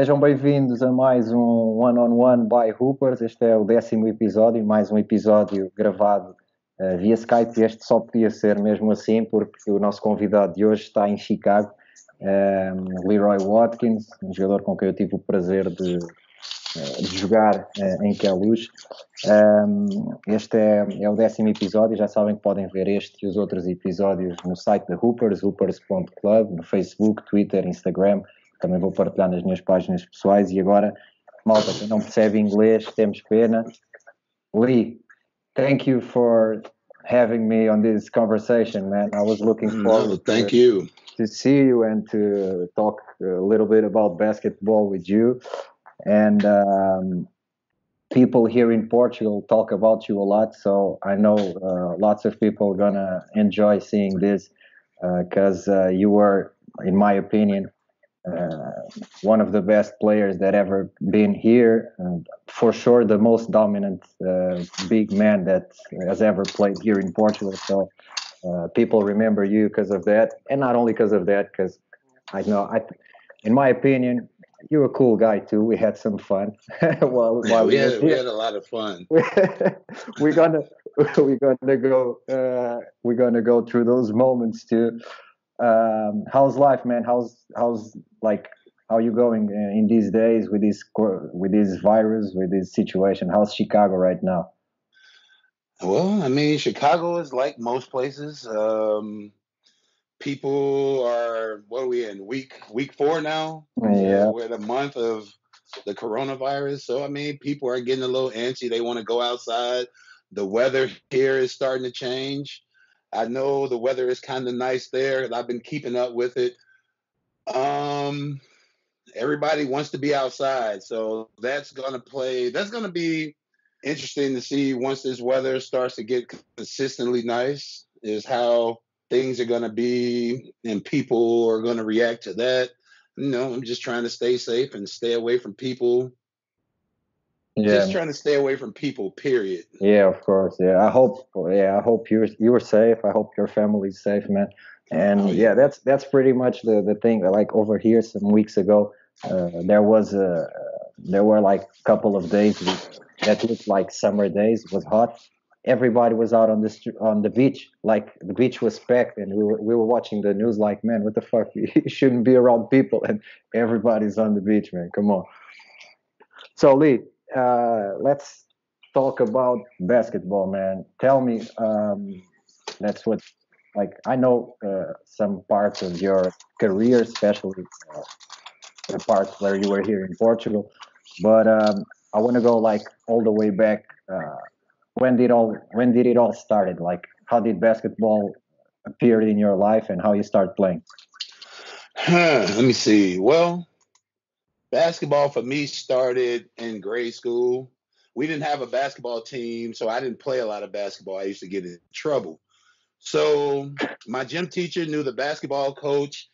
sejam bem-vindos a mais um One-on-One by Hoopers. Este é o 10º episódio, mais um episódio gravado via Skype. Este só podia ser mesmo assim, porque o nosso convidado de hoje está em Chicago, Leroy Watkins, um jogador com quem eu tive o prazer de jogar em Queluz. Este é o 10º episódio. Já sabem que podem ver este e os outros episódios no site da Hoopers, hoopers.club, no Facebook, Twitter, Instagram. Também vou partilhar nas minhas páginas pessoais. E agora, malta, quem não percebe inglês, temos pena. Lee, thank you for having me on this conversation, man. I was looking forward to see you and to talk a little bit about basketball with you. And people here in Portugal talk about you a lot, so I know lots of people are gonna enjoy seeing this because you were, in my opinion, one of the best players that ever been here. For sure, the most dominant big man that has ever played here in Portugal. So people remember you because of that, and not only because of that, because I know, in my opinion, you're a cool guy too. We had some fun while we had a lot of fun. we're gonna go through those moments too. How's life, man? How's how you going in these days with this virus, with this situation? How's Chicago right now? Well, I mean, Chicago is like most places. People are, what are we in, week 4 now? Yeah. We're in a month of the coronavirus. So, I mean, people are getting a little antsy. They want to go outside. The weather here is starting to change. I know the weather is kind of nice there. I've been keeping up with it. Everybody wants to be outside. So that's going to be interesting to see once this weather starts to get consistently nice, is how things are going to be and people are going to react to that. I'm just trying to stay safe and stay away from people. Yeah. Just trying to stay away from people, period. Yeah, of course. Yeah, I hope you were safe. I hope your family's safe, man. And that's pretty much the thing. Like over here some weeks ago, there were like a couple of days that looked like summer days. It was hot. Everybody was out on the beach. Like the beach was packed, and we were watching the news. Like, man, what the fuck? You shouldn't be around people, and everybody's on the beach, man. Come on. So Lee, let's talk about basketball, man. Tell me, that's what, like, I know some parts of your career, especially the parts where you were here in Portugal, but I want to go like all the way back. When did it all started? Like, how did basketball appear in your life, and how you start playing? Let me see. Well, basketball for me started in grade school. We didn't have a basketball team, so I didn't play a lot of basketball. I used to get in trouble. So my gym teacher knew the basketball coach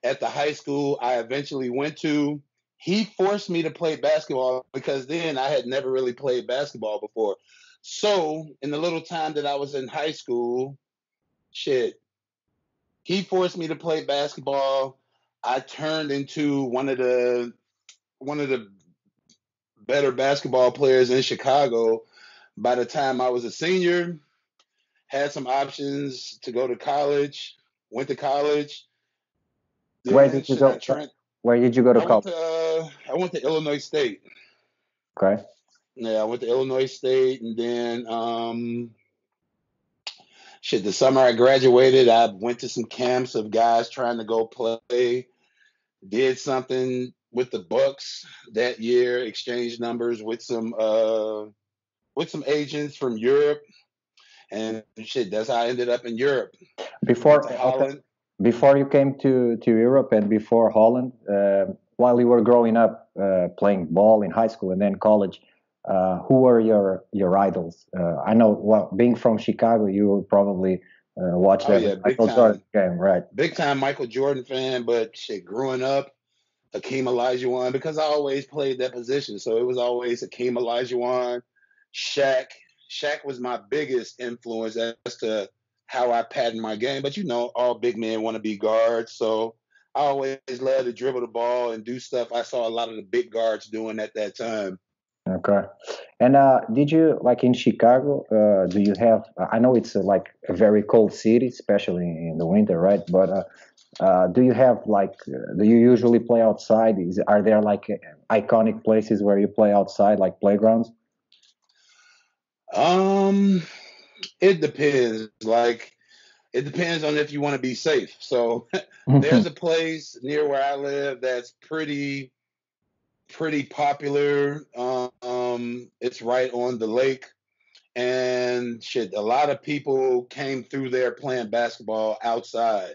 at the high school I eventually went to. He forced me to play basketball because then I had never really played basketball before. So in the little time that I was in high school, he forced me to play basketball. I turned into one of the better basketball players in Chicago. By the time I was a senior, had some options to go to college, went to college. Where did you go? Where did you go to college? I went to Illinois State. Okay. Yeah, I went to Illinois State, and then the summer I graduated, I went to some camps of guys trying to go play. Did something with the Bucks that year, exchanged numbers with some agents from Europe, and that's how I ended up in Europe. Before you came to Europe and before Holland, while you were growing up playing ball in high school and then college, who were your idols? I know, well, being from Chicago, you probably watched Michael Jordan game, right? Big time Michael Jordan fan, but growing up, Hakeem Olajuwon, because I always played that position, so it was always Hakeem Olajuwon, Shaq. Shaq was my biggest influence as to how I patterned my game. But all big men want to be guards, so I always loved to dribble the ball and do stuff I saw a lot of the big guards doing at that time. Okay. And did you like in Chicago? Do you have? I know it's like a very cold city, especially in the winter, right? But do you have like? Do you usually play outside? Are there like iconic places where you play outside, like playgrounds? Um, it depends. Like it depends on if you want to be safe. So there's a place near where I live that's pretty popular. It's right on the lake, and shit, a lot of people came through there playing basketball outside.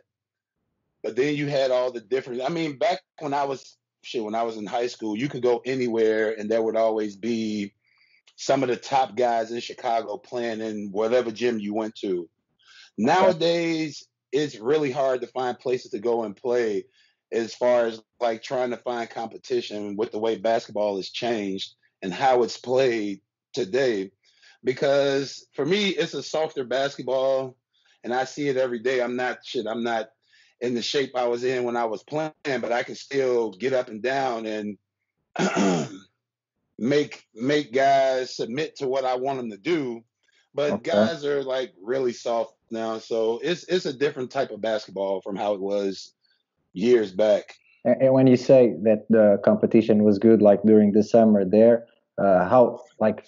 But then you had all the different. I mean, back when I was when I was in high school, you could go anywhere, and there would always be some of the top guys in Chicago playing in whatever gym you went to. Okay. Nowadays, it's really hard to find places to go and play as far as like trying to find competition with the way basketball has changed and how it's played today. Because for me, it's a softer basketball and I see it every day. I'm not in the shape I was in when I was playing, but I can still get up and down and make guys submit to what I want them to do. But Okay. guys are like really soft now, so it's a different type of basketball from how it was years back. And when you say that the competition was good, like during the summer there, how like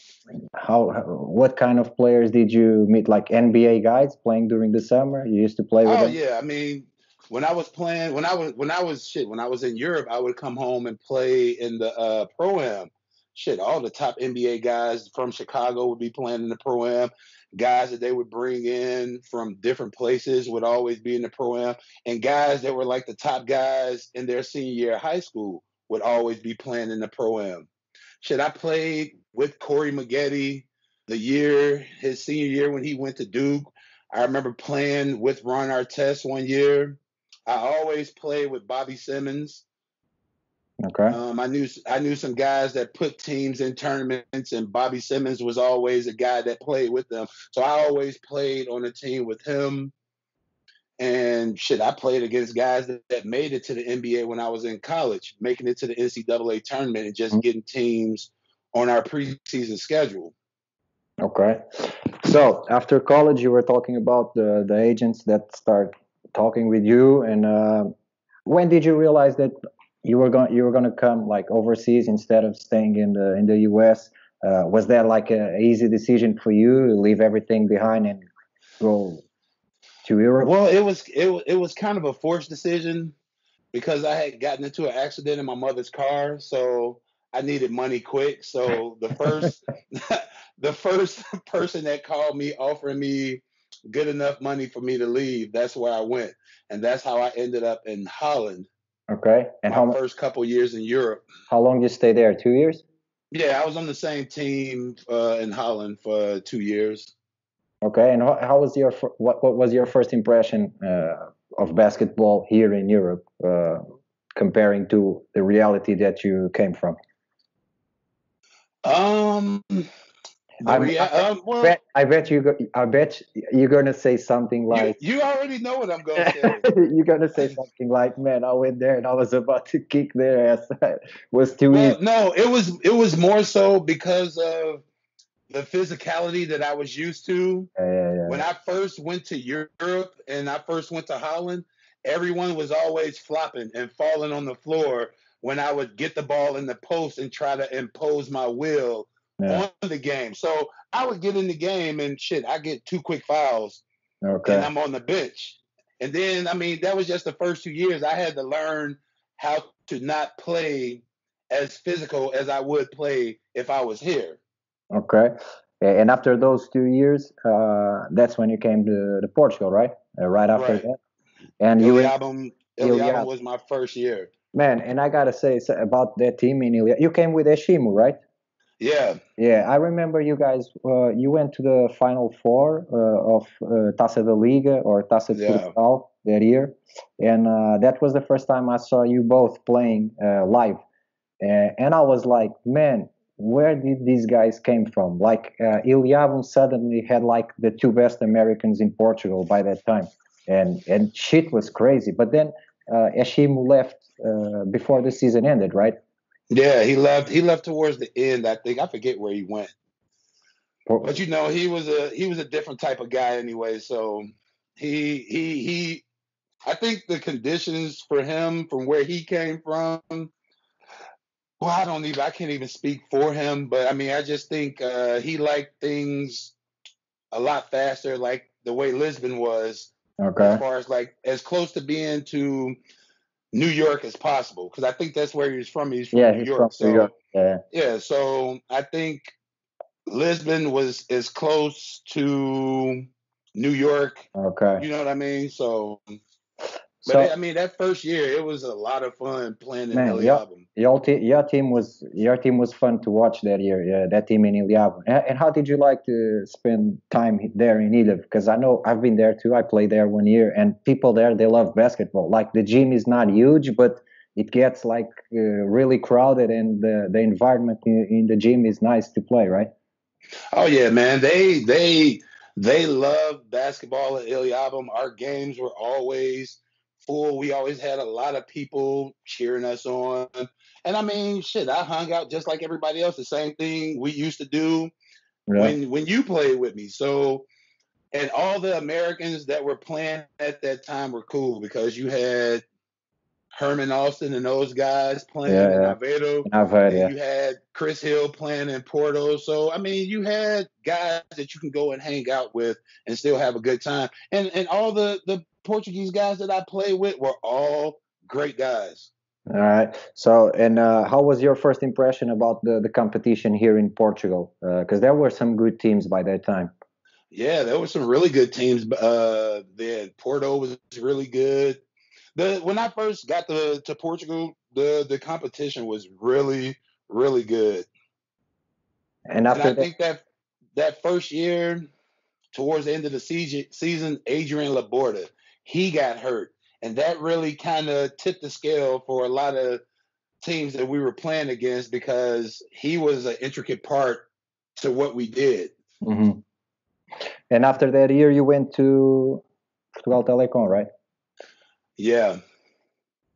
what kind of players did you meet? Like NBA guys playing during the summer? You used to play with Oh them? yeah, I mean, when I was playing, when I was in Europe, I would come home and play in the pro am. Shit, all the top NBA guys from Chicago would be playing in the pro am. Guys that they would bring in from different places would always be in the pro am, and guys that were like the top guys in their senior year of high school would always be playing in the pro am. Shit, I played with Corey Maggette his senior year when he went to Duke. I remember playing with Ron Artest one year. I always played with Bobby Simmons. Okay. I knew some guys that put teams in tournaments, and Bobby Simmons was always a guy that played with them. So I always played on a team with him. And shit, I played against guys that made it to the NBA when I was in college, making it to the NCAA tournament and just getting teams on our preseason schedule. Okay. So after college, you were talking about the agents that start talking with you, and when did you realize that you were going to come like overseas instead of staying in the U.S.? Was that like a easy decision for you to leave everything behind and go to Europe? Well, it was kind of a forced decision because I had gotten into an accident in my mother's car, so I needed money quick. So the first person that called me offering me good enough money for me to leave, that's where I went, and that's how I ended up in Holland. Okay. And My first couple years in Europe. how long did you stay there? 2 years? Yeah, I was on the same team in Holland for 2 years. Okay. And how was what was your first impression of basketball here in Europe, comparing to the reality that you came from? Um, the I'm, rea- I well, I bet you're gonna say something you like you already know what I'm gonna say. you're gonna say something like, "Man, I went there and I was about to kick their ass. It was too easy." Well, no, it was more so because of the physicality that I was used to. When Yeah. I first went to Europe and I first went to Holland, everyone was always flopping and falling on the floor when I would get the ball in the post and try to impose my will Yeah. on the game. So I would get in the game and shit, I get two quick fouls and Okay. I'm on the bench. And then, I mean, that was just the first 2 years. I had to learn how to not play as physical as I would play if I was here. Okay. And after those 2 years, that's when you came to Portugal, right? Right after Right. that, and you went Iliabum, Iliabum Iliad. was my first year. Man, and I gotta say about that team in Iliad. You came with Eshimu, right? Yeah, Yeah, I remember you guys. You went to the final four of Taça da Liga or Taça de yeah. Portugal that year, and that was the first time I saw you both playing live. And I was like, man, where did these guys came from? Like Iliavum suddenly had like the two best Americans in Portugal by that time, and shit was crazy. But then Eshim left before the season ended, right? Yeah, he left. He left towards the end. I think I forget where he went, but he was a different type of guy anyway. So he. I think the conditions for him from where he came from. Well, I can't even speak for him, but I mean, I just think he liked things a lot faster, like the way Lisbon was, as Okay. far as like as close to being to New York as possible, because I think that's where he's from. He's from Yeah, New he's from York, New York. so Yeah. yeah. So I think Lisbon was as close to New York. Okay. You know what I mean? So, but So, I mean, that first year, it was a lot of fun playing in man, Iliabum. your team was fun to watch that year. Yeah, that team in Iliab. And how did you like to spend time there in Iliab? Because I know I've been there too. I played there 1 year, and people there they love basketball. Like the gym is not huge, but it gets like really crowded, and the environment in the gym is nice to play, right? Oh yeah, man. They love basketball at Iliabum. Our games were always full. We always had a lot of people cheering us on. And I mean, shit, I hung out just like everybody else. The same thing we used to do Yeah. when you played with me. So, and all the Americans that were playing at that time were cool because you had Herman Austin and those guys Yeah, playing in yeah. Aveiro. And I've heard, And yeah. you had Chris Hill playing in Porto. So, I mean, you had guys that you can go and hang out with and still have a good time. And all the Portuguese guys that I played with were all great guys. All right. So, and how was your first impression about the competition here in Portugal? Because there were some good teams by that time. Yeah, there were some really good teams. There, Porto was really good. When I first got to Portugal, the competition was really good. And And I after that, think that first year, towards the end of the season, Adrian Laborda, he got hurt, and that really kind of tipped the scale for a lot of teams that we were playing against because he was an intricate part to what we did. hmm and after that year, you went to Portugal Telecom, right? Yeah,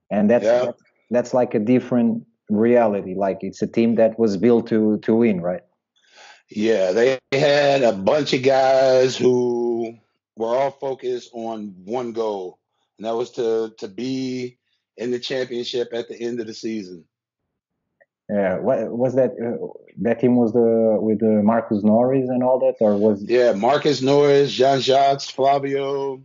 And yeah, that's like a different reality. Like it's a team that was built to win, right? yeah. They had a bunch of guys who were all focused on one goal, and that was to be in the championship at the end of the season. Yeah. What was that? That team was the with the Marcus Norris and all that, or was Yeah, Marcus Norris, Jean Jacques, Flavio.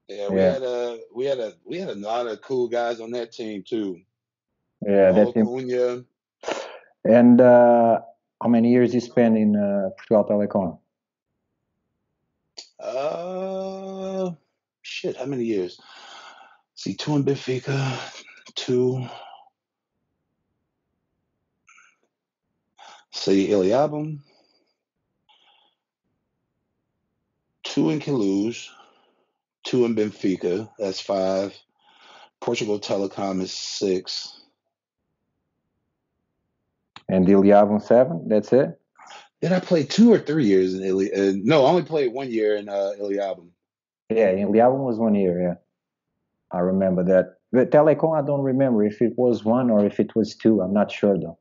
Yeah, yeah, we had a lot of cool guys on that team too. yeah, Paul that team. Acuna. And how many years you spent in Portugal Telecom? Uh, shit, how many years? See, two in Benfica, two. See, Iliabum, two in Toulouse, two in Benfica. That's five. Portugal Telecom is six. And Iliavon 7. That's it. Did I play 2 or 3 years in no, I only played 1 year in Iliabum. Yeah, Iliavon was 1 year. Yeah, I remember that. But Telecom, I don't remember if it was one or if it was two. I'm not sure though.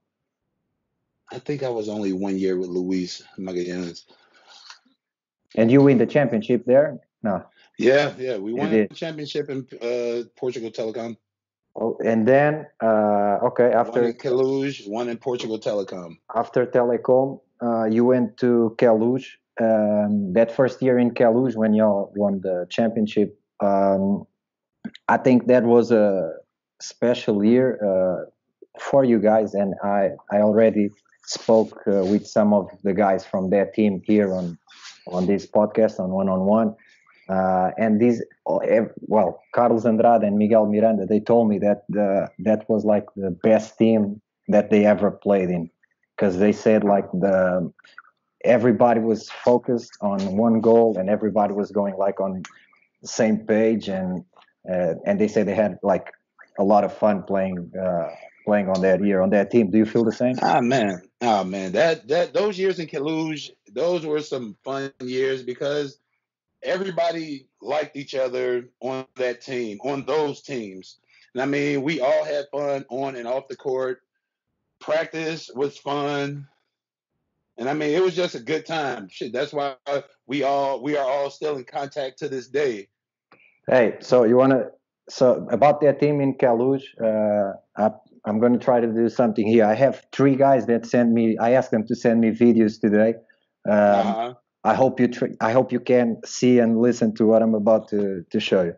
I think I was only 1 year with Luis Magallanes. And you win the championship there? No, Yeah, we you won did. a championship in Portugal Telecom. Oh, and then okay, One in Toulouse, one in Portugal Telecom. after Telecom, you went to Queluz. That first year in Queluz when you won the championship, I think that was a special year for you guys, and I already spoke with some of the guys from that team here on this podcast on One on One, and these well, Carlos Andrade and Miguel Miranda, they told me that that was like the best team that they ever played in, because they said like the everybody was focused on one goal and everybody was going like on the same page, and they say they had like a lot of fun playing on that year on that team. Do you feel the same? Oh man, that those years in Toulouse, those were some fun years because everybody liked each other on that team, on those teams. And I mean, we all had fun on and off the court. Practice was fun. And I mean, it was just a good time. Shit, that's why we are all still in contact to this day. Hey, so about that team in Kalush, I'm going to try to do something here. I have three guys that send me. I asked them to send me videos today. Uh-huh. I hope you can see and listen to what I'm about to show you.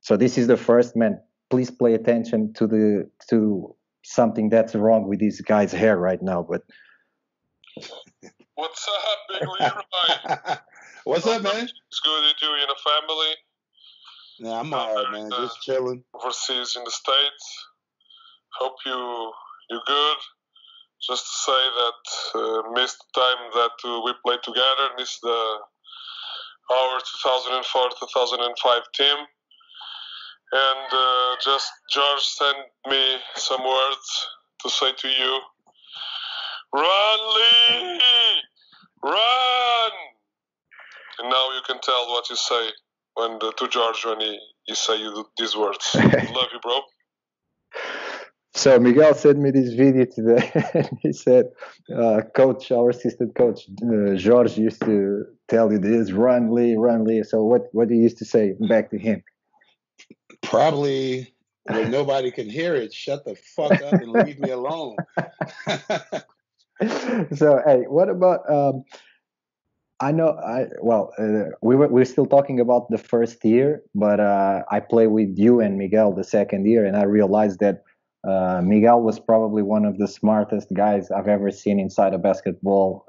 So this is the first man. Please pay attention to something that's wrong with this guy's hair right now. But what's up, Big Leroy? What's up, man? It's good to you in a family. Nah, I'm alright, man. Just chilling. Overseas in the States. Hope you're good. Just to say that missed the time that we played together. This is our 2004-2005 team. And just George sent me some words to say to you. Run, Lee! Run! And now you can tell what you say to George when he say you these words. Love you, bro. So Miguel sent me this video today, and he said, "Coach, our assistant coach George used to tell you this: run, Lee, run, Lee." So what do you used to say back to him? Probably where nobody can hear it. Shut the fuck up and leave me alone. So hey, what about? We're still talking about the first year, but I play with you and Miguel the second year, and I realized that Miguel was probably one of the smartest guys I've ever seen inside a basketball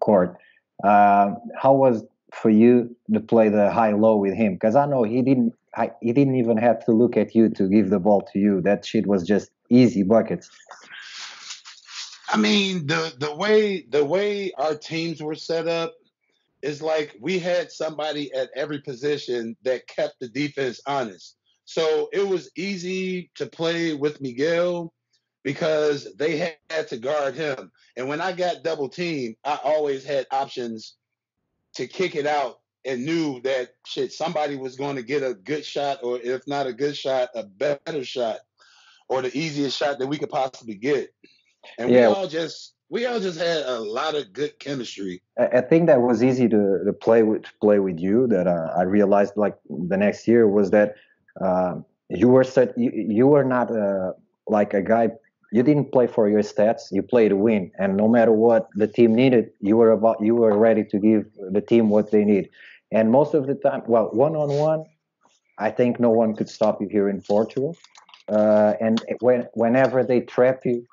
court. How was for you to play the high-low with him? Because I know he didn't even have to look at you to give the ball to you. That shit was just easy buckets. I mean, the way our teams were set up is like we had somebody at every position that kept the defense honest. So it was easy to play with Miguel because they had to guard him. And when I got double teamed, I always had options to kick it out and knew that shit, somebody was going to get a good shot, or if not a good shot, a better shot, or the easiest shot that we could possibly get. And we all just had a lot of good chemistry. I think that was easy to play with you. That I realized like the next year was that you were not like a guy. You didn't play for your stats. You played to win, and no matter what the team needed, you were ready to give the team what they need. And most of the time, well, one-on-one, I think no one could stop you here in Portugal. And whenever they trap you,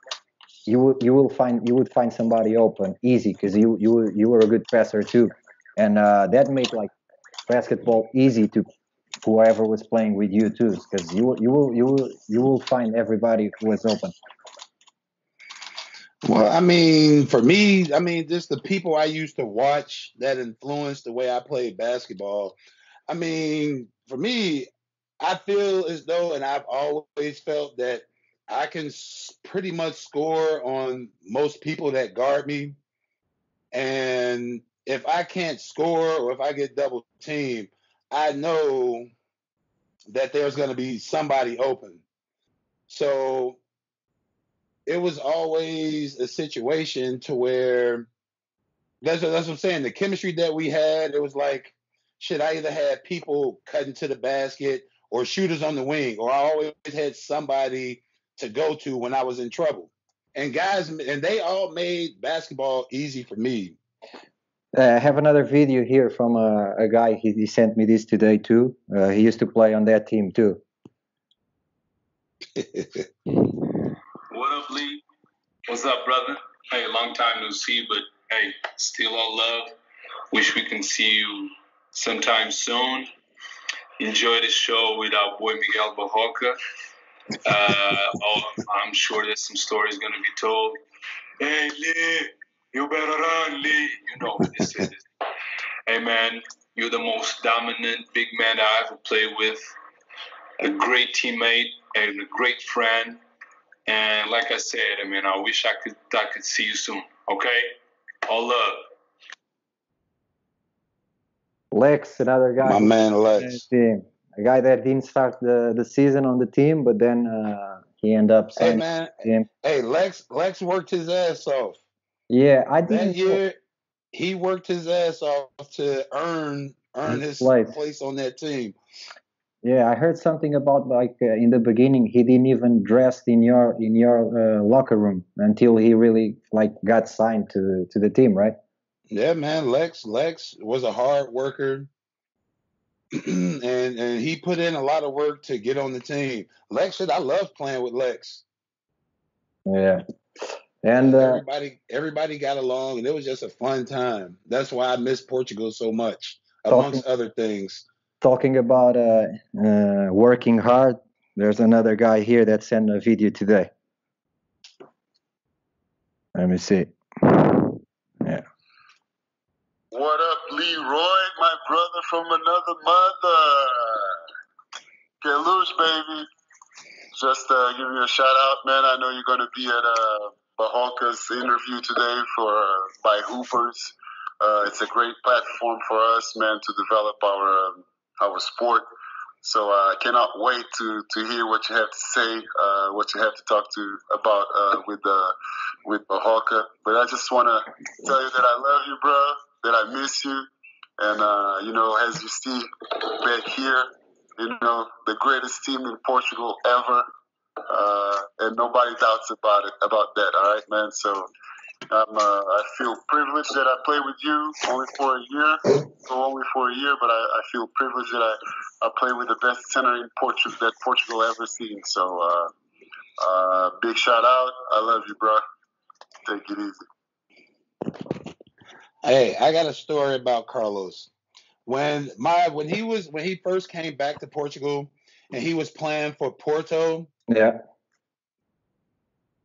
you would find somebody open easy because you were a good passer too, and that made like basketball easy to whoever was playing with you too, because you will find everybody who was open. Well, I mean, for me, I mean, just the people I used to watch that influenced the way I played basketball. I mean, for me, I feel as though, and I've always felt that I can pretty much score on most people that guard me. And if I can't score or if I get double teamed, I know that there's going to be somebody open. So it was always a situation to where that's what I'm saying. The chemistry that we had, it was like, shit, I either had people cutting to the basket or shooters on the wing, or I always had somebody to go to when I was in trouble. And guys, and they all made basketball easy for me. I have another video here from a guy. He sent me this today too. He used to play on that team too. What up, Lee? What's up, brother? Hey, long time no see, but hey, still all love. Wish we can see you sometime soon. Enjoy the show with our boy Miguel Barroca. I'm sure there's some stories going to be told. Hey, Lee, you better run, Lee. You know what this is. Hey, man, you're the most dominant big man I ever played with. A great teammate and a great friend. And like I said, I mean, I wish I could see you soon. Okay? All love. Lex, another guy. My man Lex. Team. A guy that didn't start the season on the team, but then he ended up signing. Hey man, hey Lex worked his ass off. Yeah, I didn't. That year, he worked his ass off to earn his place on that team. Yeah, I heard something about like in the beginning he didn't even dress in your locker room until he really like got signed to the team, right? Yeah, man. Lex was a hard worker, and he put in a lot of work to get on the team. Lex, I love playing with Lex. Yeah, and everybody got along, and it was just a fun time. That's why I miss Portugal so much, amongst other things. Talking about working hard, there's another guy here that sent a video today. Let me see. Yeah. What up, Leroy, my brother from another mother? Get loose, baby. Just give you a shout out, man. I know you're going to be at Barroca's interview today by Hoopers. It's a great platform for us, man, to develop our sport. So I cannot wait to hear what you have to say, what you have to talk about with Barroca. But I just want to tell you that I love you, bro, that I miss you. And, as you see back here, the greatest team in Portugal ever. And nobody doubts about that, all right, man? So I feel privileged that I play with you only for a year, but I feel privileged that I play with the best center in Portugal ever seen. So big shout out. I love you, bro. Take it easy. Hey, I got a story about Carlos. When he first came back to Portugal and he was playing for Porto, yeah,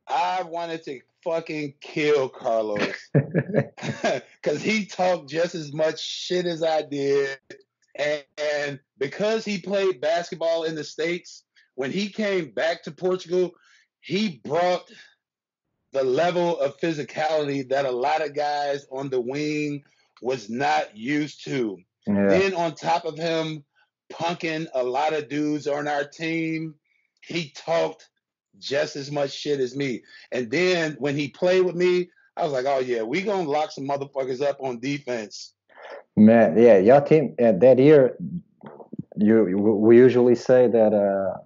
I wanted to fucking kill Carlos because he talked just as much shit as I did, and because he played basketball in the States, when he came back to Portugal, he brought the level of physicality that a lot of guys on the wing was not used to. Yeah. Then on top of him punking a lot of dudes on our team, he talked just as much shit as me. And then when he played with me, I was like, oh yeah, we gonna lock some motherfuckers up on defense. Man, yeah, your team that year, we usually say that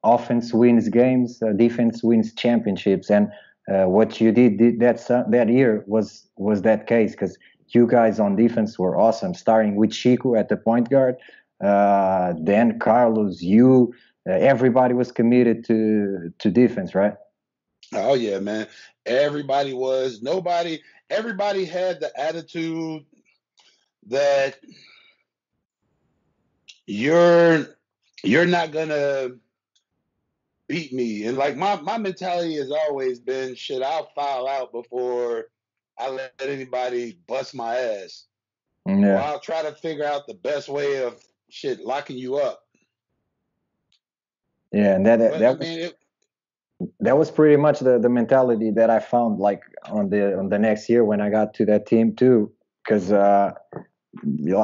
offense wins games, defense wins championships, and what you did that year was that case, because you guys on defense were awesome, starting with Chico at the point guard, then Carlos, you, everybody was committed to defense, right? Oh yeah, man. Everybody had the attitude that you're not gonna beat me. And like my mentality has always been, shit, I'll foul out before I let anybody bust my ass. Yeah. Or I'll try to figure out the best way of locking you up. Yeah, and that was pretty much the mentality that I found like on the next year when I got to that team too, because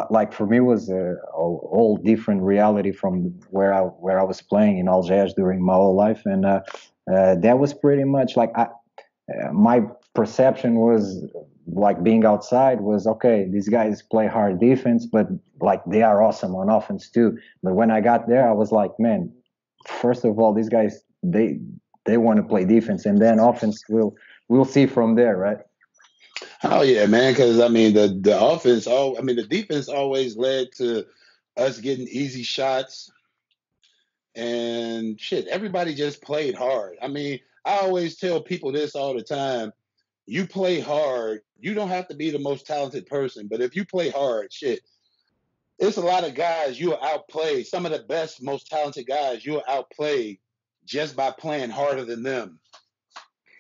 like for me it was a whole different reality from where I was playing in Algiers during my whole life, and that was pretty much like my perception was like being outside was, okay, these guys play hard defense, but like they are awesome on offense too. But when I got there, I was like, man, first of all, these guys they want to play defense, and then offense we'll see from there, right? Oh yeah, man. Because I mean, the offense, the defense always led to us getting easy shots, and shit, everybody just played hard. I mean, I always tell people this all the time: you play hard. You don't have to be the most talented person, but if you play hard, shit, it's a lot of guys you will outplay. Some of the best, most talented guys you will outplay just by playing harder than them.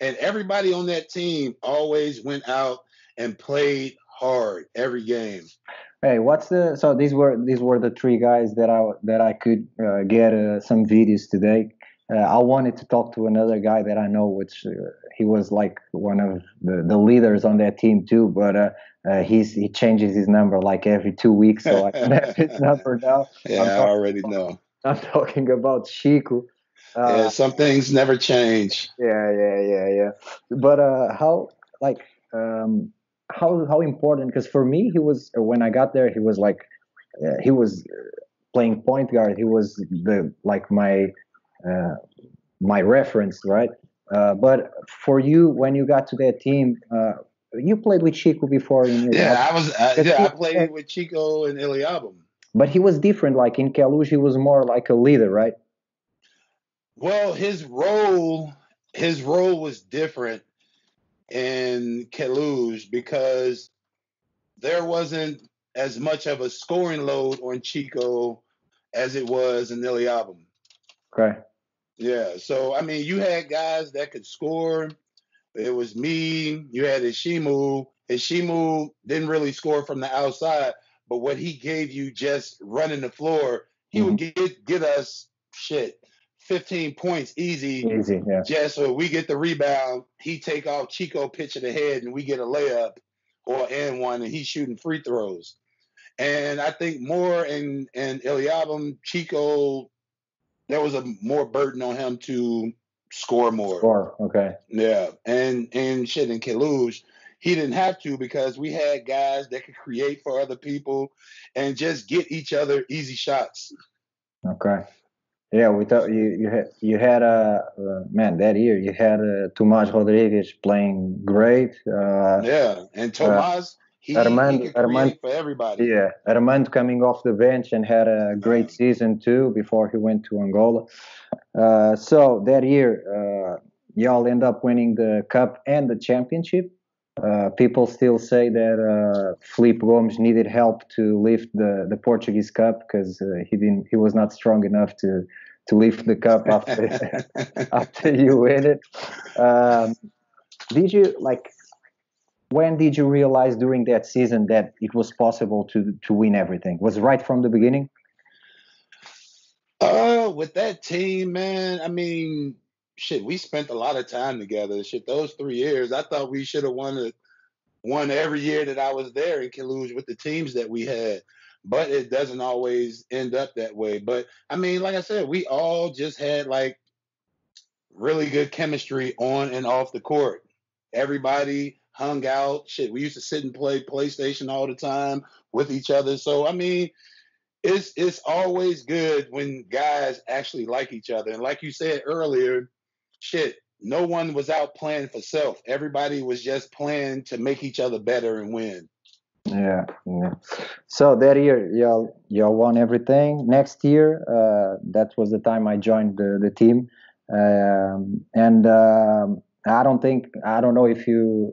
And everybody on that team always went out and played hard every game. Hey, so these were the three guys that I could get some videos today. I wanted to talk to another guy that I know, which he was like one of the leaders on that team too. But he changes his number like every 2 weeks, so I don't have his number now. Yeah, I already know. I'm talking about Chico. Yeah, some things never change. Yeah. But like um, how important? Because for me, he was when I got there, he was like he was playing point guard. He was the like my reference, right? But for you, when you got to that team, you played with Chico before in Yeah, I yeah, played with Chico and Iliabum. but he was different. Like in Kalush, he was more like a leader, right? Well, his role was different in Keluge because there wasn't as much of a scoring load on Chico as it was in Iliabum. Okay. Yeah, so I mean, you had guys that could score. It was me. You had Ishimu. Ishimu didn't really score from the outside, but what he gave you just running the floor, he would get us 15 points easy. Easy, yeah. Just so we get the rebound, he take off, Chico pitch it ahead, and we get a layup or and one, and he's shooting free throws. And I think more in Iliabum, Chico, there was a more burden on him to score more. Okay. Yeah, and in Keluge, he didn't have to because we had guys that could create for other people and just get each other easy shots. Okay. Yeah, we thought you had man that year you had Tomas Rodriguez playing great. Yeah, and Tomas he could create for everybody. Yeah, Armando coming off the bench and had a great season too before he went to Angola. So that year, y'all end up winning the cup and the championship. People still say that Felipe Gomes needed help to lift the Portuguese cup because he was not strong enough to lift the cup after you win it. Did you like? When did you realize during that season that it was possible to win everything? Was it right from the beginning? With that team, man, I mean, we spent a lot of time together. Those 3 years, I thought we should have won every year that I was there in Keluge with the teams that we had. But it doesn't always end up that way. But I mean, like I said, we all just had like really good chemistry on and off the court. Everybody hung out. We used to sit and play PlayStation all the time with each other. So I mean, it's always good when guys actually like each other. And like you said earlier, no one was out playing for self. Everybody was just playing to make each other better and win. Yeah. So that year, y'all won everything. Next year, that was the time I joined the team, and I don't know if you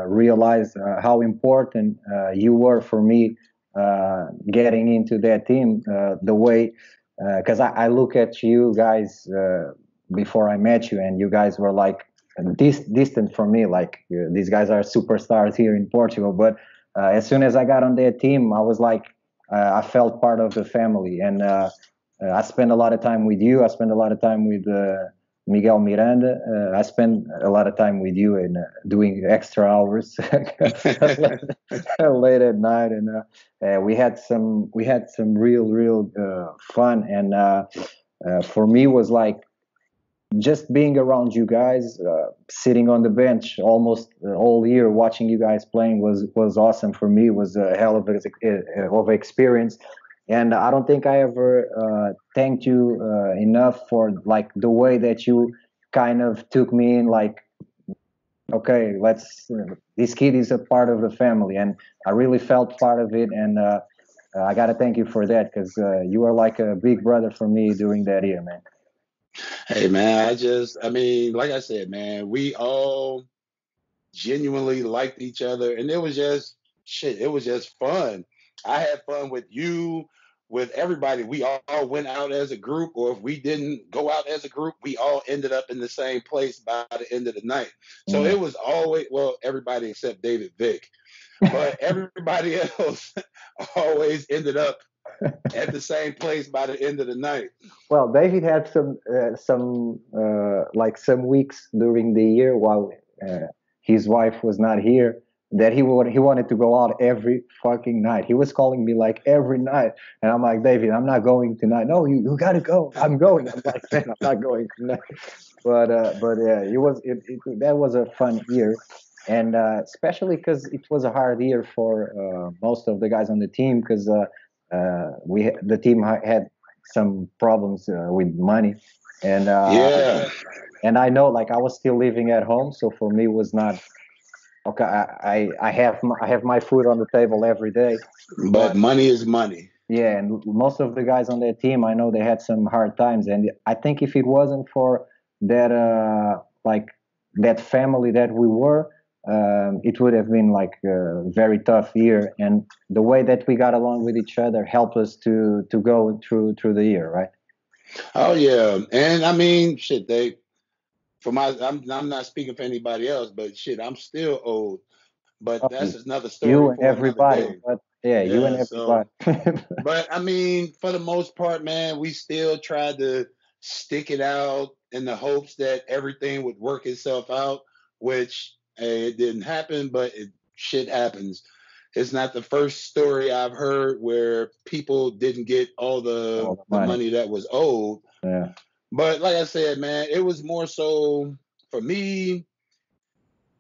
realize how important you were for me getting into that team. The way, because I look at you guys before I met you, and you guys were like distant from me. Like these guys are superstars here in Portugal, but as soon as I got on that team, I was like, I felt part of the family, and I spent a lot of time with you. I spent a lot of time with Miguel Miranda. I spent a lot of time with you and doing extra hours late at night, and we had some real fun. And for me, was like just being around you guys, sitting on the bench almost all year, watching you guys playing was awesome for me. It was a hell of an experience, and I don't think I ever thanked you enough for like the way that you kind of took me in. Like, okay, this kid is a part of the family, and I really felt part of it, and I gotta thank you for that because you were like a big brother for me during that year, man. Hey man, I mean, like I said, man, we all genuinely liked each other, and it was just it was just fun. I had fun with you, with everybody. We all went out as a group, or if we didn't go out as a group, we all ended up in the same place by the end of the night. So it was always, well, everybody except David Vick, but everybody else always ended up at the same place by the end of the night. Well, David had some weeks during the year while his wife was not here, that he wanted to go out every fucking night. He was calling me like every night, and I'm like, David, I'm not going tonight. No, you gotta go. I'm going. I'm like, man, I'm not going tonight. But yeah, that was a fun year, and especially because it was a hard year for most of the guys on the team, because the team had some problems with money, and Yeah. and I know, like, I was still living at home, so for me it was not okay. I have my food on the table every day, But but money is money. yeah, and most of the guys on that team, I know they had some hard times, and I think if it wasn't for that, like that family that we were, it would have been like a very tough year. And the way that we got along with each other helped us to go through the year, right? Oh yeah, and I mean, shit. I'm not speaking for anybody else, but shit, I'm still old. But Oh, that's another you story and for another everybody, day. but yeah, you and Yeah. everybody. So, but I mean, for the most part, man, we still tried to stick it out in the hopes that everything would work itself out, which it didn't happen, but shit happens. It's not the first story I've heard where people didn't get all All the the the money. money that was owed. Yeah. But like I said, man, it was more so for me,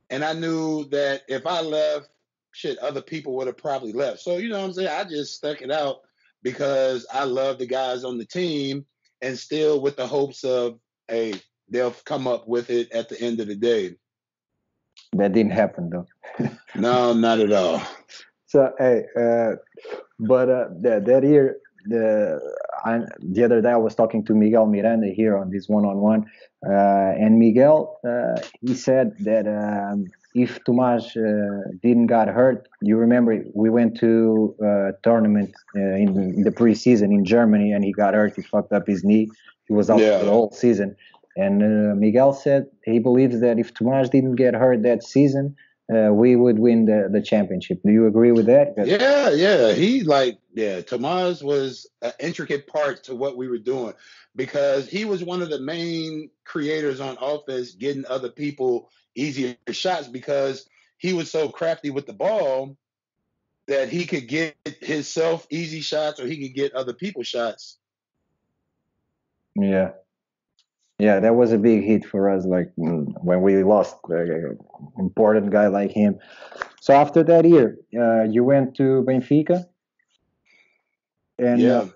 and I knew that if I left, shit, other people would have probably left. So you know what I'm saying? I just stuck it out because I love the guys on the team, and still with the hopes of, hey, they'll come up with it at the end of the day. That didn't happen though. No, not at all. So hey, but that year, the other day I was talking to Miguel Miranda here on this one-on-one, and Miguel, he said that if Tomas didn't got hurt, you remember we went to a tournament in the preseason in Germany, and he got hurt. He fucked up his knee. He was out for the Yeah. whole season. And Miguel said he believes that if Tomas didn't get hurt that season, we would win the championship. Do you agree with that? Yeah. Tomas was an intricate part to what we were doing because he was one of the main creators on offense, getting other people easier shots because he was so crafty with the ball that he could get himself easy shots or he could get other people shots. Yeah. Yeah, that was a big hit for us, like when we lost an important guy like him. So after that year, you went to Benfica, and Yeah.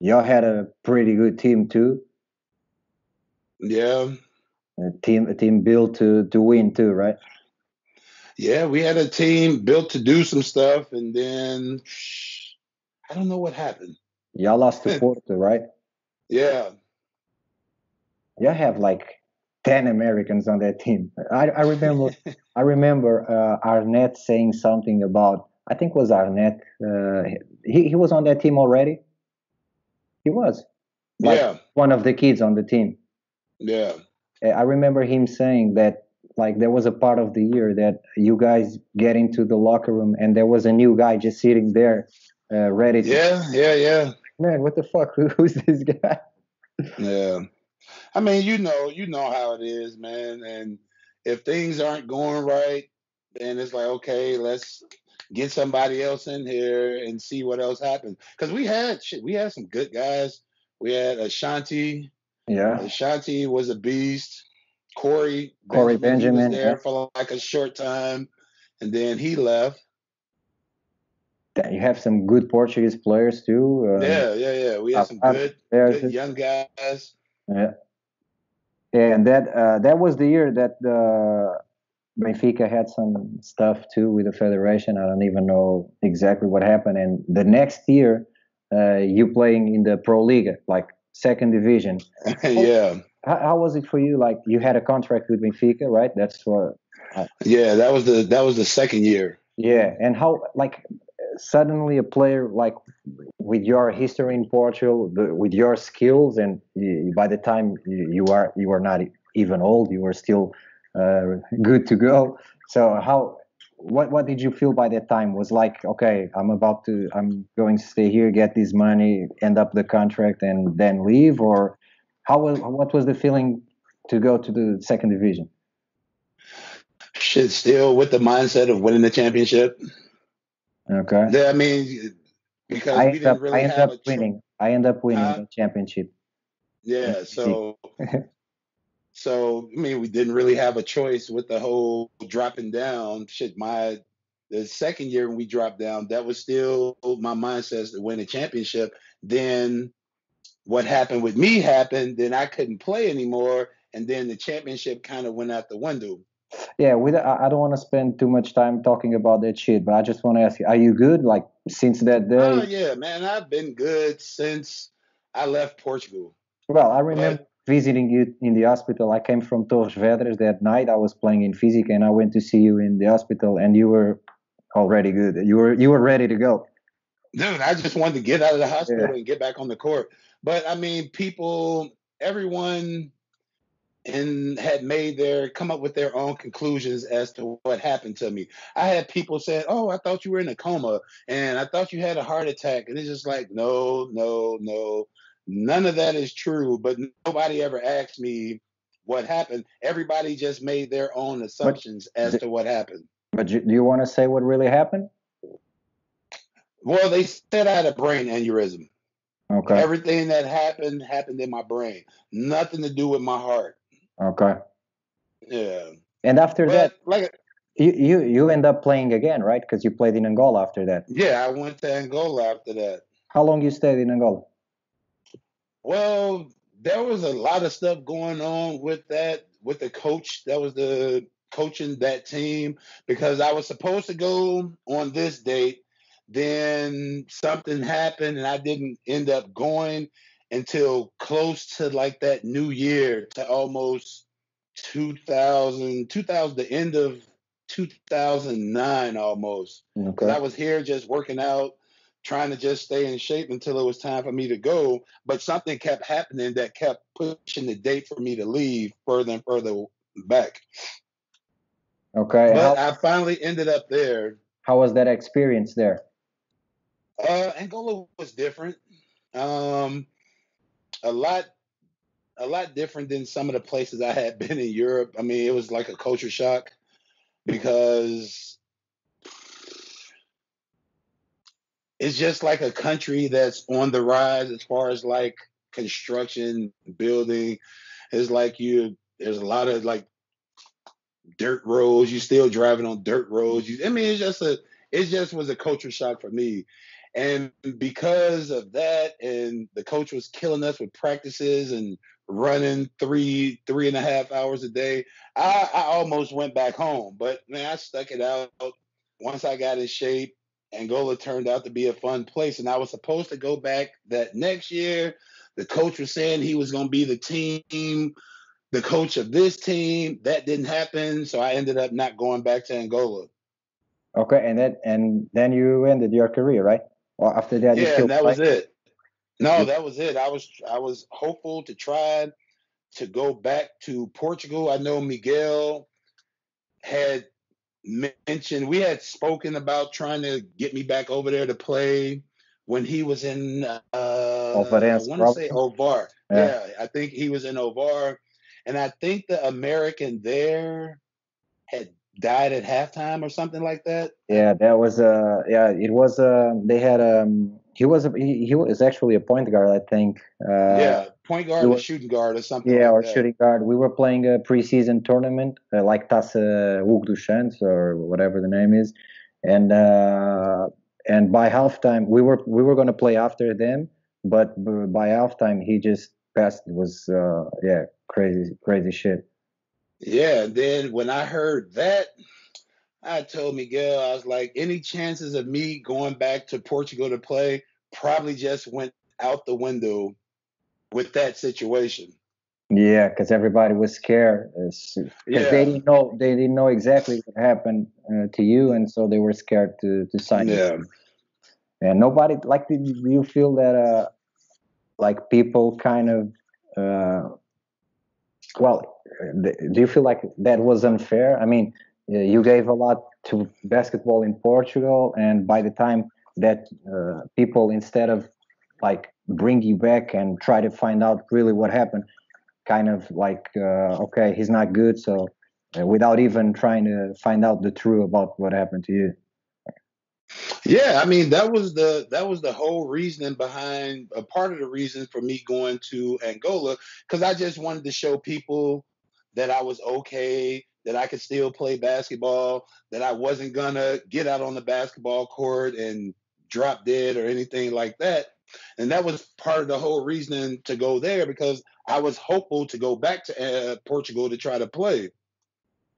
y'all had a pretty good team too. Yeah. A team built to win too, right? Yeah, we had a team built to do some stuff, and then I don't know what happened. Y'all lost to Porto, right? Yeah. Y'all have like 10 Americans on that team. I remember Arnett saying something about, I think it was Arnett. He was on that team already. He was like Yeah. one of the kids on the team. Yeah. I remember him saying that, like, there was a part of the year that you guys get into the locker room and there was a new guy just sitting there, ready to. Yeah. Man, what the fuck? Who's this guy? Yeah. I mean, you know how it is, man. And if things aren't going right, then it's like, okay, let's get somebody else in here and see what else happens. Because we had some good guys. We had Ashanti. Yeah, Ashanti was a beast. Corey Corey Benjamin, he was Benjamin. Yeah. there for like a short time, and then he left. You have some good Portuguese players too. Yeah. We had some good young guys. Yeah, and that was the year that Benfica had some stuff too with the federation. I don't even know exactly what happened. And the next year, you playing in the Pro Liga, like second division. Yeah. How was it for you? Like, you had a contract with Benfica, right? That's what. Yeah, that was the second year. Yeah, and how, like, suddenly a player like with your history in Portugal, with your skills, and by the time you are not even old, you were still good to go. So what did you feel by that time? Was like, okay, I'm going to stay here, get this money, end up the contract, and then leave, or what was the feeling to go to the second division? Shit, still with the mindset of winning the championship. Okay. I mean, because we didn't really have a winning. I end up winning the championship. Yeah, so I mean, we didn't really have a choice with the whole dropping down. Shit, the second year when we dropped down, that was still my mindset to win a championship. Then what happened with me happened. Then I couldn't play anymore, and then the championship kind of went out the window. Yeah, I don't want to spend too much time talking about that shit, but I just want to ask you: are you good? Like since that day? Oh yeah, man, I've been good since I left Portugal. Well, I remember visiting you in the hospital. I came from Torres Vedras that night. I was playing in Física, and I went to see you in the hospital, and you were already good. You were ready to go. Dude, I just wanted to get out of the hospital and get back on the court. But I mean, everyone had come up with their own conclusions as to what happened to me. I had people saying, "Oh, I thought you were in a coma, and I thought you had a heart attack," and it's just like, no, none of that is true. But nobody ever asked me what happened. Everybody just made their own assumptions as to what happened. But do you want to say what really happened? Well, they said I had a brain aneurysm. Okay. Everything that happened in my brain. Nothing to do with my heart. Okay. Yeah. And after that, you end up playing again, right? Because you played in Angola after that. Yeah, I went to Angola after that. How long you stayed in Angola? Well, there was a lot of stuff going on with the coach that was the coaching that team, because I was supposed to go on this date. Then something happened and I didn't end up going until close to like that new year, to almost 2000, the end of 2009 almost. Because I was here just working out, trying to just stay in shape until it was time for me to go. But something kept happening that kept pushing the date for me to leave further and further back. Okay. But I finally ended up there. How was that experience there? Angola was different. A lot different than some of the places I had been in Europe. I mean, it was like a culture shock, because it's just like a country that's on the rise as far as like construction, building. It's like there's a lot of like dirt roads. You still driving on dirt roads. It just was a culture shock for me. And because of that, and the coach was killing us with practices and running 3.5 hours a day, I almost went back home. But man, I stuck it out. Once I got in shape, Angola turned out to be a fun place, and I was supposed to go back that next year. The coach was saying he was going to be the coach of this team. That didn't happen, so I ended up not going back to Angola. Okay, and then you ended your career, right? Or after that, that was it. No, that was it. I was hopeful to try to go back to Portugal. I know Miguel had mentioned, we had spoken about trying to get me back over there to play when he was in I want to say Ovar. Yeah, I think he was in Ovar, and I think the American there had died at halftime or something like that. Yeah, that was it was they had he was actually a point guard, I think. Point guard or shooting guard or something like that. Yeah, or shooting guard. We were playing a preseason tournament, like Taça Hugo dos Santos or whatever the name is, and by halftime we were going to play after them, but by halftime he just passed. It was crazy shit. Yeah, and then when I heard that, I told Miguel, I was like, any chances of me going back to Portugal to play probably just went out the window with that situation. Yeah, because everybody was scared. Because they didn't know exactly what happened to you, and so they were scared to sign you. And nobody, like, do you feel that like people kind of do you feel like that was unfair? I mean, you gave a lot to basketball in Portugal, and by the time that people, instead of like bring you back and try to find out really what happened, kind of like okay, he's not good, so without even trying to find out the truth about what happened to you. Yeah, I mean that was the whole reasoning behind a part of the reason for me going to Angola, because I just wanted to show people that I was okay, that I could still play basketball, that I wasn't gonna get out on the basketball court and drop dead or anything like that. And that was part of the whole reasoning to go there, because I was hopeful to go back to Portugal to try to play.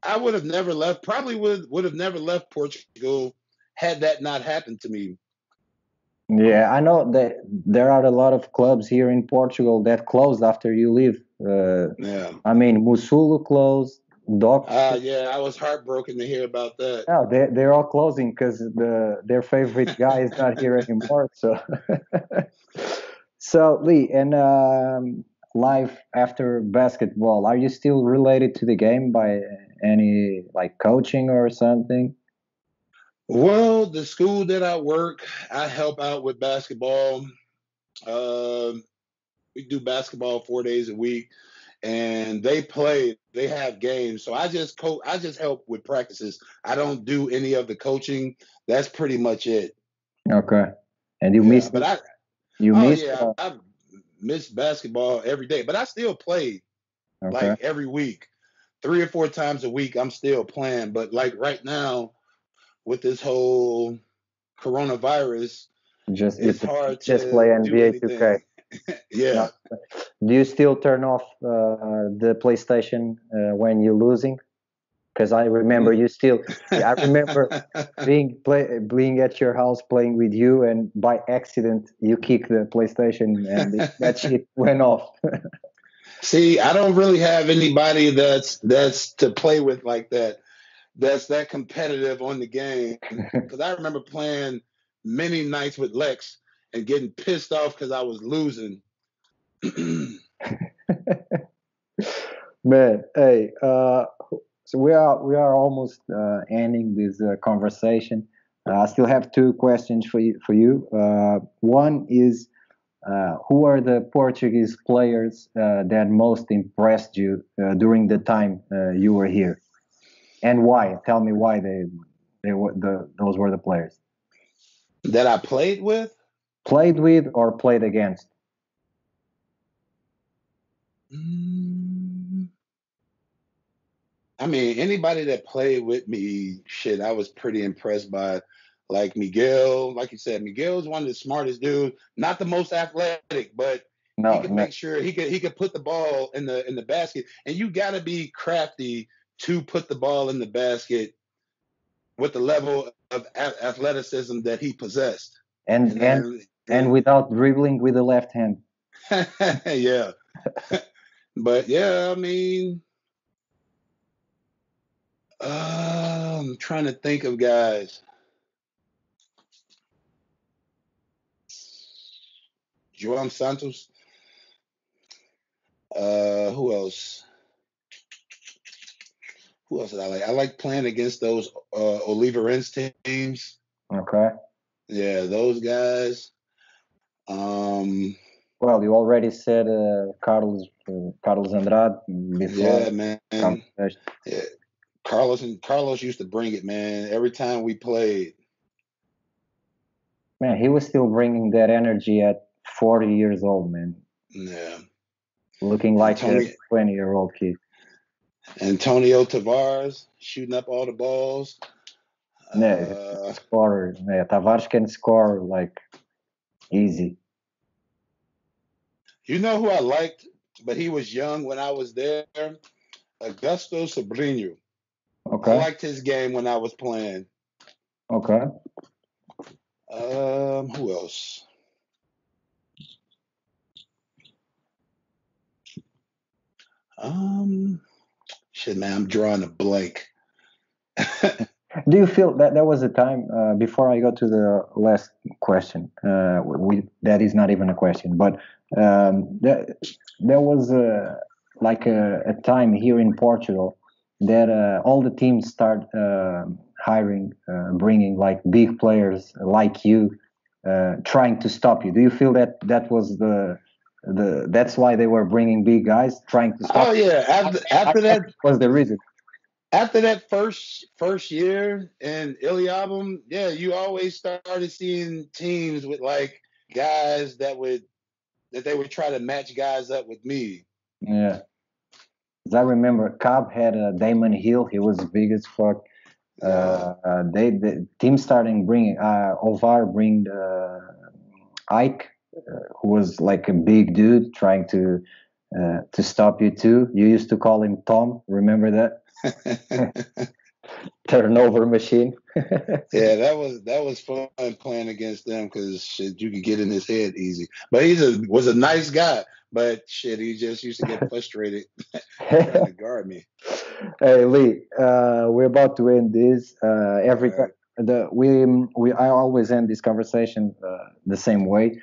I would have never left. Probably would have never left Portugal had that not happened to me. Yeah, I know that there are a lot of clubs here in Portugal that closed after you leave. Yeah. I mean, Musulu closed, Doc. Yeah, I was heartbroken to hear about that. No, they're all closing because their favorite guy is not here anymore. So, so Lee, and life after basketball, are you still related to the game by any like coaching or something? Well, the school that I work, I help out with basketball. Um, we do basketball 4 days a week, and they have games. So I just help with practices. I don't do any of the coaching. That's pretty much it. Okay, and you Yeah, missed but you oh missed. yeah, I miss basketball every day, but I still play Okay, like every week, 3 or 4 times a week. I'm still playing, but like right now with this whole coronavirus, it's hard just play to do NBA 2K. anything. Yeah. No. Do you still turn off the PlayStation when you're losing? Because I remember you still. Yeah, I remember being at your house playing with you, and by accident you kicked the PlayStation, and that shit went off. See, I don't really have anybody that's to play with like that. That's that competitive on the game. Because I remember playing many nights with Lex and getting pissed off because I was losing. Man, hey, so we are almost ending this conversation. I still have two questions for you. One is, who are the Portuguese players that most impressed you during the time you were here, and why? Tell me why they were those were the players That I played with? played with or played against. Mm, I mean, anybody that played with me, shit, I was pretty impressed by. Like Miguel, like you said, Miguel is one of the smartest dudes. Not the most athletic, but he No, could no, make sure he could put the ball in the basket. And you got to be crafty to put the ball in the basket with the level of athleticism that he possessed. and And and then, and without dribbling with the left hand. yeah. But yeah, I mean, I'm trying to think of guys. João Santos. Who else? Who else did I like? I like playing against those Oliveirense teams. Okay. Yeah, those guys. Um, Well, you already said Carlos Andrade before. yeah, man. Conversation. Yeah. Carlos used to bring it, man. Every time we played. Man, he was still bringing that energy at 40 years old, man. Yeah. Looking like a Antonio 20-year-old kid. Antonio Tavares shooting up all the balls. Yeah, scorer. Yeah, Tavares can score like easy. You know who I liked, but he was young when I was there? Augusto Sobrinho. I Okay. liked his game when I was playing. Okay. Who else? Shit, man, I'm drawing a blank. Do you feel that there was a time before I go to the last question? That is not even a question, but there was like a time here in Portugal that all the teams start hiring, bringing like big players like you, trying to stop you. Do you feel that that was that's why they were bringing big guys trying to stop? Oh yeah, after that Was the reason? After that first year in Iliabum, yeah, you always started seeing teams with like guys that they would try to match guys up with me. Yeah. As I remember, Cobb had Damon Hill. He was big as fuck. The team starting bringing Ovar bring Ike, who was like a big dude trying to stop you too. You used to call him Tom. Remember that? Turnover machine. Yeah, that was fun playing against them because shit, you could get in his head easy. But was a nice guy, but shit, he just used to get frustrated trying to guard me. Hey Lee, we're about to end this. Every Right. I always end this conversation the same way.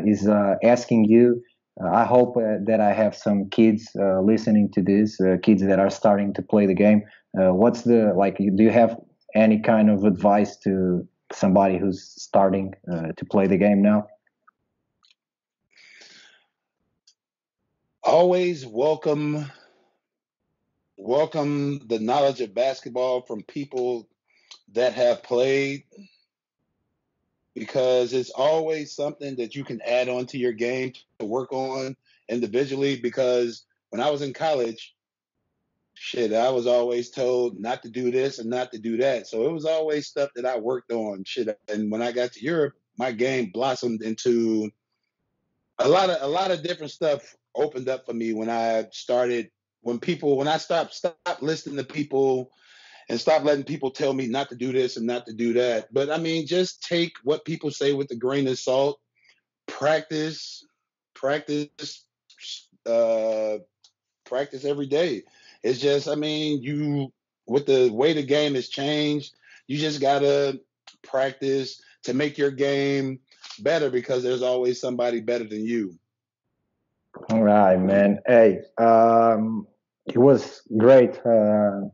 Is asking you. I hope that I have some kids listening to this, kids that are starting to play the game. What's the like? Do you have any kind of advice to somebody who's starting to play the game now? Always welcome the knowledge of basketball from people that have played, because it's always something that you can add on to your game to work on individually. Because when I was in college, shit, I was always told not to do this and not to do that. So it was always stuff that I worked on. Shit. And when I got to Europe, my game blossomed into a lot of different stuff opened up for me when I stopped listening to people and stop letting people tell me not to do this and not to do that. But I mean, just take what people say with a grain of salt. Practice, practice, practice every day. It's just, I mean, with the way the game has changed, you just gotta practice to make your game better, because there's always somebody better than you. All right, man. Hey, it was great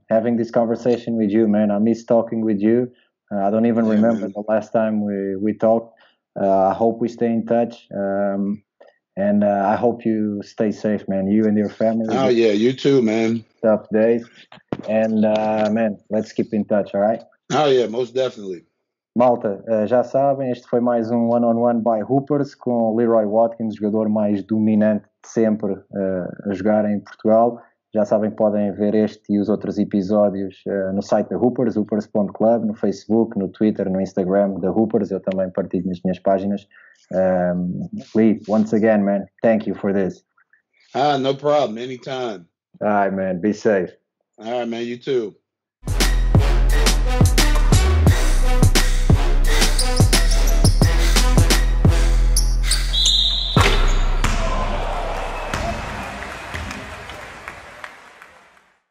having this conversation with you, man. I miss talking with you. I don't even remember Man. the last time we talked. I hope we stay in touch. And I hope you stay safe, man. You and your family. Oh, yeah, you too, man. Tough days. And, man, let's keep in touch, all right? Oh, yeah, most definitely. Malta, já sabem, este foi mais um One-on-One by Hoopers com Leroy Watkins, jogador mais dominante de sempre a jogar em Portugal. Já sabem, podem ver este e os outros episódios no site da Hoopers, hoopers.club, no Facebook, no Twitter, no Instagram da Hoopers. Eu também partilho nas minhas páginas. Lee, once again, man, thank you for this. No problem. Anytime. All right, man. Be safe. All right, man. You too.